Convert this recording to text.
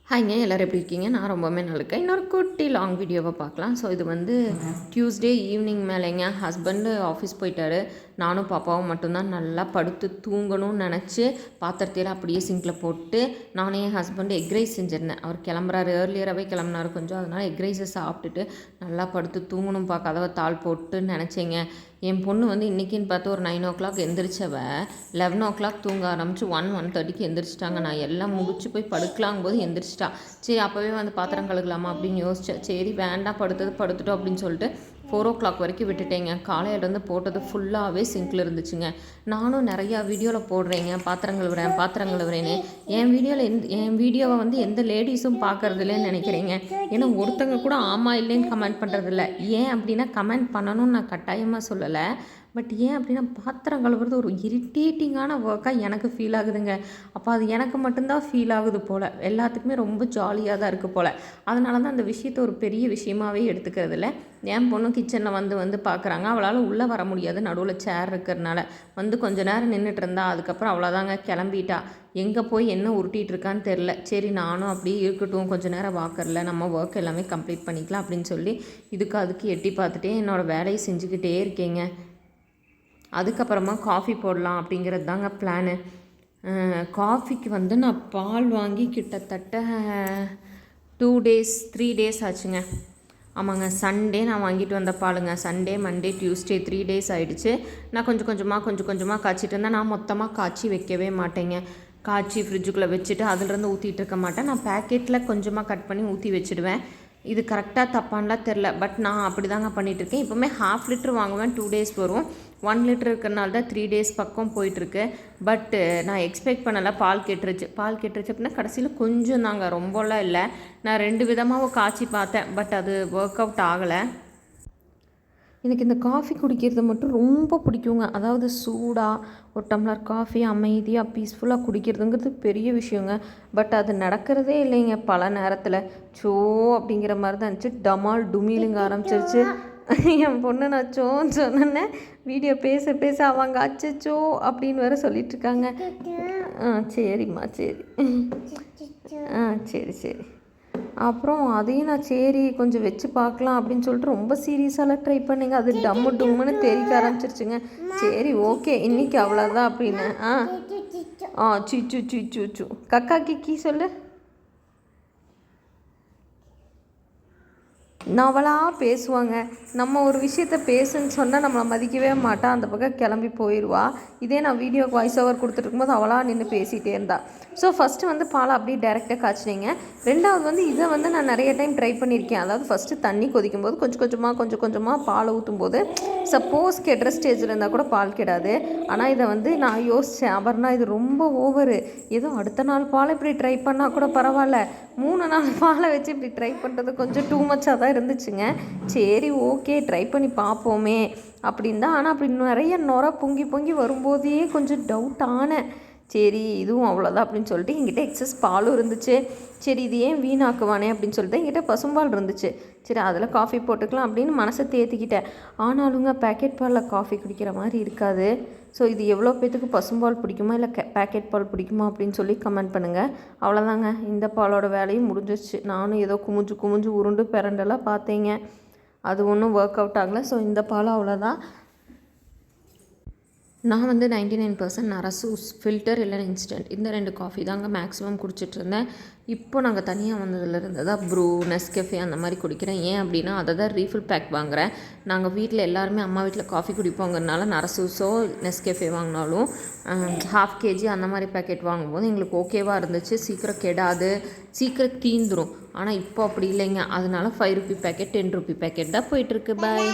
ஹாய்ங்க, எல்லோரும் எப்படி இருக்கீங்க? நான் ரொம்பவுமே நல்லா இருக்கேன். இன்னொரு குட்டி லாங் வீடியோவை பார்க்கலாம். ஸோ இது வந்து டியூஸ்டே ஈவினிங் மேலேங்க. ஹஸ்பண்டு ஆஃபீஸ் போயிட்டாரு. நானும் பாப்பாவும் மட்டும்தான் நல்லா படுத்து தூங்கணும்னு நினச்சி பாத்திரத்தையில் அப்படியே சிங்கில் போட்டு நானே என் ஹஸ்பண்டு எக் ரைஸ் செஞ்சுருந்தேன். அவர் கிளம்புறாரு, ஏர்லியராகவே கிளம்புனாரு கொஞ்சம். அதனால் எக் ரைஸை சாப்பிட்டுட்டு நல்லா படுத்து தூங்கணும், கதவை தாள் போட்டுன்னு நினச்சேங்க. என் பொண்ணு வந்து இன்றைக்கின்னு பார்த்து ஒரு 9 o'clock எந்திரிச்சவ 11 o'clock தூங்க ஆரம்பிச்சு 1:30க்கு எந்திரிச்சிட்டாங்க. நான் எல்லாம் முடிச்சு போய் படுக்கலாங்கும்போது எந்திரிச்சிட்டா. சரி அப்போவே வந்து பாத்திரம் கழுகலாமா அப்படின்னு யோசித்தேன். சரி வேண்டாம், படுத்துட்டோம் அப்படின்னு சொல்லிட்டு 4 o'clock வரைக்கும் விட்டுட்டேங்க. காலையிலேருந்து போட்டது ஃபுல்லாகவே சிங்கில் இருந்துச்சுங்க. நானும் நிறையா வீடியோவில் போடுறேங்க, பாத்திரம் கழுவுறேன்னு. என் வீடியோவை வந்து எந்த லேடிஸும் பார்க்குறதில்லன்னு நினைக்கிறீங்க. ஏன்னா ஒருத்தங்க கூட ஆமாம் இல்லைன்னு கமெண்ட் பண்ணுறதில்ல. ஏன் அப்படின்னா கமெண்ட் பண்ணணும்னு நான் கட்டாயமாக சொல்லலை. பட் ஏன் அப்படின்னா பாத்திரம் கழுவுறது ஒரு இரிட்டேட்டிங்கான ஒர்க்காக எனக்கு ஃபீல் ஆகுதுங்க. அப்போ அது எனக்கு மட்டும்தான் ஃபீல் ஆகுது போல், எல்லாத்துக்குமே ரொம்ப ஜாலியாக தான் இருக்குது போல். அதனால தான் அந்த விஷயத்தை ஒரு பெரிய விஷயமாகவே எடுத்துக்கிறது இல்லை. என் பொண்ணு கிச்சனில் வந்து பார்க்குறாங்க. அவளால் உள்ளே வர முடியாது, நடுவில் சேர் இருக்கிறதுனால. வந்து கொஞ்ச நேரம் நின்றுட்டு இருந்தா. அதுக்கப்புறம் அவ்வளோதாங்க, கிளம்பிட்டா. எங்கே போய் என்ன உருட்டிகிட்டு இருக்கான்னு தெரில. சரி நானும் அப்படியே இருக்கட்டும், கொஞ்சம் நேரம் வாக்கரில் நம்ம ஒர்க் எல்லாமே கம்ப்ளீட் பண்ணிக்கலாம் அப்படின்னு சொல்லி அதுக்கு எட்டி பார்த்துட்டே என்னோடய வேலையை செஞ்சுக்கிட்டே இருக்கேங்க. அதுக்கப்புறமா காஃபி போடலாம் அப்படிங்கிறது தாங்க பிளானு. காஃபிக்கு வந்து நான் பால் வாங்கி கிட்டத்தட்ட 3 days ஆச்சுங்க. ஆமாங்க, சண்டே நான் வாங்கிட்டு வந்த பாலுங்க. சண்டே, மண்டே, டியூஸ்டே 3 days ஆகிடுச்சு. நான் கொஞ்சம் கொஞ்சமாக காய்ச்சிட்டு இருந்தேன். நான் மொத்தமாக காய்ச்சி வைக்கவே மாட்டேங்க. காய்ச்சி ஃப்ரிட்ஜுக்குள்ளே வச்சுட்டு அதிலிருந்து ஊற்றிட்டு இருக்க மாட்டேன். நான் பேக்கெட்டில் கொஞ்சமாக கட் பண்ணி ஊற்றி வச்சுடுவேன். இது கரெக்டாக தப்பான்லாம் தெரில, பட் நான் அப்படி தாங்க பண்ணிகிட்ருக்கேன். இப்போவுமே 1/2 liter வாங்குவேன், 2 days வரும். 1 liter இருக்கிறனால தான் 3 days பக்கம் போயிட்டுருக்கு. பட்டு நான் எக்ஸ்பெக்ட் பண்ணலை, பால் கெட்டுருச்சு அப்படின்னா கடைசியில் கொஞ்சம் தாங்க, ரொம்பலாம் இல்லை. நான் 2 விதமாக காய்ச்சி பார்த்தேன், பட் அது ஒர்க் அவுட் ஆகலை. எனக்கு இந்த காஃபி குடிக்கிறது மட்டும் ரொம்ப பிடிக்குங்க. அதாவது சூடாக ஒரு டம்ளர் காஃபி அமைதியாக பீஸ்ஃபுல்லாக குடிக்கிறதுங்கிறது பெரிய விஷயங்க. பட் அது நடக்கிறதே இல்லைங்க பல நேரத்தில். அப்படிங்கிற மாதிரி தான் இருந்துச்சு. டமால் டுமீலுங்க ஆரம்பிச்சிருச்சு. என் பொண்ணு நான் சோன்னு சொன்னேன்னே வீடியோ பேச அவங்க அச்சச்சோ அப்படின்னு வேறு சொல்லிகிட்ருக்காங்க. சரிம்மா சரி. சரி. அப்புறம் அதையும் நான் சரி கொஞ்சம் வச்சு பார்க்கலாம் அப்படின்னு சொல்லிட்டு ரொம்ப சீரியஸாலாம் ட்ரை பண்ணிங்க. அது டம்முன்னு தெரிக்க ஆரம்பிச்சிருச்சுங்க. சரி ஓகே இன்றைக்கி அவ்வளோதான் அப்படின்னு. சீச்சு கக்கா கிக்கி சொல்லு. நவலாக பேசுவாங்க. நம்ம ஒரு விஷயத்த பேசுன்னு சொன்னால் நம்மளை மதிக்கவே மாட்டான், அந்த பக்கம் கிளம்பி போயிடுவா. இதே நான் வீடியோக்கு வாய்ஸ் ஓவர் கொடுத்துட்ருக்கும்போது அவளாக நின்று பேசிகிட்டே இருந்தா. ஸோ ஃபஸ்ட்டு வந்து பாலை அப்படியே டைரெக்டாக காய்ச்சினீங்க. ரெண்டாவது வந்து இதை வந்து நான் நிறைய டைம் ட்ரை பண்ணியிருக்கேன். அதாவது ஃபஸ்ட்டு தண்ணி கொதிக்கும்போது கொஞ்சம் கொஞ்சமாக பால் ஊற்றும்போது சப்போஸ் கெடுற ஸ்டேஜில் இருந்தால் கூட பால் கெடாது. ஆனால் இதை வந்து நான் யோசித்தேன், அபர்ணா இது ரொம்ப ஓவரு. ஏதோ அடுத்த நாள் பால் இப்படி ட்ரை பண்ணால் கூட பரவாயில்ல, 3 நாள் பாலை வச்சு இப்படி ட்ரை பண்ணுறது கொஞ்சம் டூ மச்சாக தான் இருந்துச்சுங்க. சரி ஓகே ட்ரை பண்ணி பார்ப்போமே அப்படின்னு தான். ஆனால் அப்படி நிறைய நுர பொங்கி வரும்போதே கொஞ்சம் டவுட் ஆனேன். சரி இதுவும் அவ்வளோதான் அப்படின்னு சொல்லிட்டு என்கிட்ட எக்ஸஸ் பாலும் இருந்துச்சு. சரி இது ஏன் வீணாக்குவானே அப்படின்னு சொல்லிட்டு என்கிட்ட பசும்பால் இருந்துச்சு. சரி அதில் காஃபி போட்டுக்கலாம் அப்படின்னு மனசை தேத்திக்கிட்டேன். ஆனாலுங்க பேக்கெட் பாலில் காஃபி குடிக்கிற மாதிரி இருக்காது. ஸோ இது எவ்வளோ பேத்துக்கு பசும்பால் பிடிக்குமா இல்லை பேக்கெட் பால் பிடிக்குமா அப்படின்னு சொல்லி கமெண்ட் பண்ணுங்கள். அவ்வளோதாங்க, இந்த பாலோட வேலையும் முடிஞ்சிச்சு. நானும் ஏதோ குமிஞ்சு உருண்டு பிறண்டெல்லாம் பார்த்தேங்க. அது ஒன்றும் ஒர்க் அவுட் ஆகலை. ஸோ இந்த பாலும் அவ்வளோதான். நான் வந்து 99% நரசூஸ் ஃபில்டர் இல்லைன்னா இன்ஸ்டன்ட் இந்த 2 காஃபி தாங்க மேக்ஸிமம் குடிச்சிட்ருந்தேன். இப்போ நாங்கள் தனியாக வந்ததுலேருந்து தான் ப்ரூ, நெஸ்கெஃபே அந்த மாதிரி குடிக்கிறேன். ஏன் அப்படின்னா அதை தான் ரீஃபில் பேக் வாங்குகிறேன். நாங்கள் வீட்டில் எல்லாருமே அம்மா வீட்டில் காஃபி குடிப்போங்கிறதுனால நரசூஸோ நெஸ்கெஃபே வாங்கினாலும் 1/2 kg அந்த மாதிரி பேக்கெட் வாங்கும்போது எங்களுக்கு ஓகேவாக இருந்துச்சு. சீக்கிரம் கெடாது, சீக்கிரம் தீந்துடும். ஆனால் இப்போ அப்படி இல்லைங்க. அதனால 5 rupee பேக்கெட் 10 rupee பேக்கெட் தான் போயிட்டுருக்கு. பாய்.